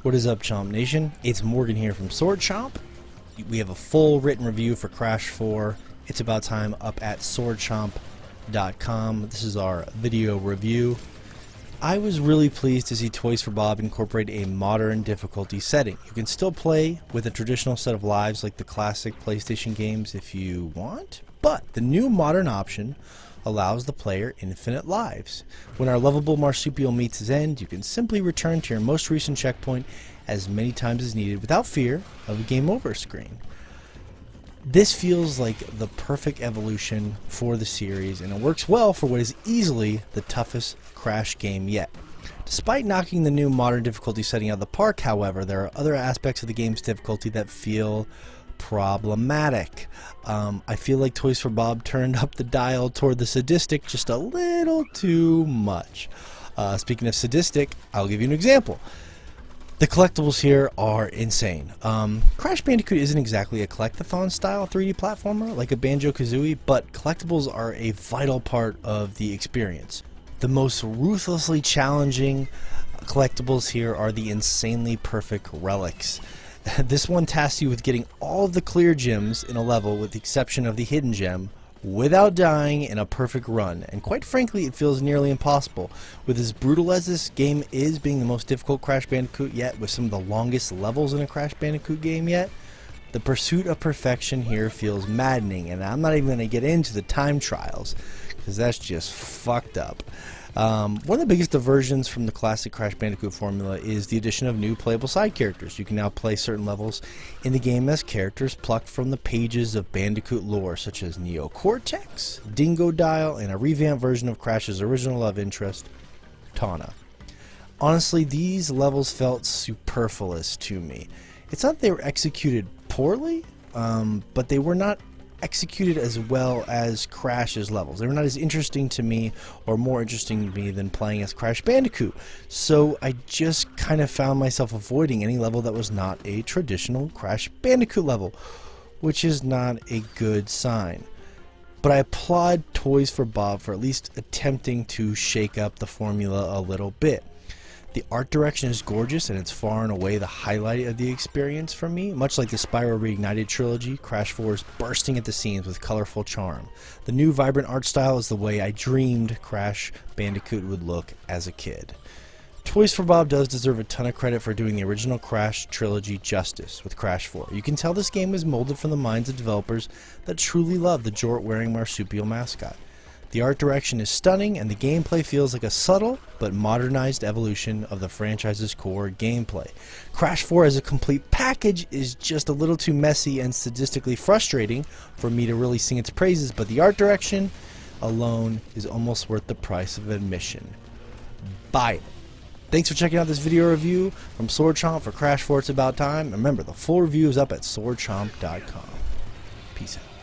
What is up, Chomp Nation? It's Morgan here from Chomp. We have a full written review for Crash 4. It's about time up at swordchomp.com. This is our video review. I was really pleased to see Toys for Bob incorporate a modern difficulty setting. You can still play with a traditional set of lives like the classic PlayStation games if you want, but the new modern option allows the player infinite lives. When our lovable marsupial meets his end, you can simply return to your most recent checkpoint as many times as needed without fear of a game over screen. This feels like the perfect evolution for the series, and it works well for what is easily the toughest Crash game yet. Despite knocking the new modern difficulty setting out of the park, however, there are other aspects of the game's difficulty that feel problematic. I feel like Toys for Bob turned up the dial toward the sadistic just a little too much. Speaking of sadistic, I'll give you an example. The collectibles here are insane. Crash Bandicoot isn't exactly a collectathon style 3D platformer like a Banjo-Kazooie, but collectibles are a vital part of the experience. The most ruthlessly challenging collectibles here are the insanely perfect relics. This one tasks you with getting all of the clear gems in a level with the exception of the hidden gem without dying in a perfect run, and quite frankly it feels nearly impossible. With as brutal as this game is, being the most difficult Crash Bandicoot yet with some of the longest levels in a Crash Bandicoot game yet, the pursuit of perfection here feels maddening, and I'm not even going to get into the time trials because that's just fucked up. One of the biggest diversions from the classic Crash Bandicoot formula is the addition of new playable side characters. You can now play certain levels in the game as characters plucked from the pages of Bandicoot lore, such as Neo Cortex, Dingo Dial, and a revamped version of Crash's original love interest, Tawna. Honestly, these levels felt superfluous to me. It's not that they were executed poorly, but they were not executed as well as Crash's levels. They were not as interesting to me or more interesting to me than playing as Crash Bandicoot. So I just kind of found myself avoiding any level that was not a traditional Crash Bandicoot level, which is not a good sign. But I applaud Toys for Bob for at least attempting to shake up the formula a little bit. The art direction is gorgeous, and it's far and away the highlight of the experience for me. Much like the Spyro Reignited trilogy, Crash 4 is bursting at the seams with colorful charm. The new vibrant art style is the way I dreamed Crash Bandicoot would look as a kid. Toys for Bob does deserve a ton of credit for doing the original Crash trilogy justice with Crash 4. You can tell this game was molded from the minds of developers that truly love the jort-wearing marsupial mascot. The art direction is stunning, and the gameplay feels like a subtle but modernized evolution of the franchise's core gameplay. Crash 4 as a complete package is just a little too messy and sadistically frustrating for me to really sing its praises, but the art direction alone is almost worth the price of admission. Buy it. Thanks for checking out this video review from Chomp for Crash 4 It's About Time. Remember, the full review is up at swordchomp.com. Peace out.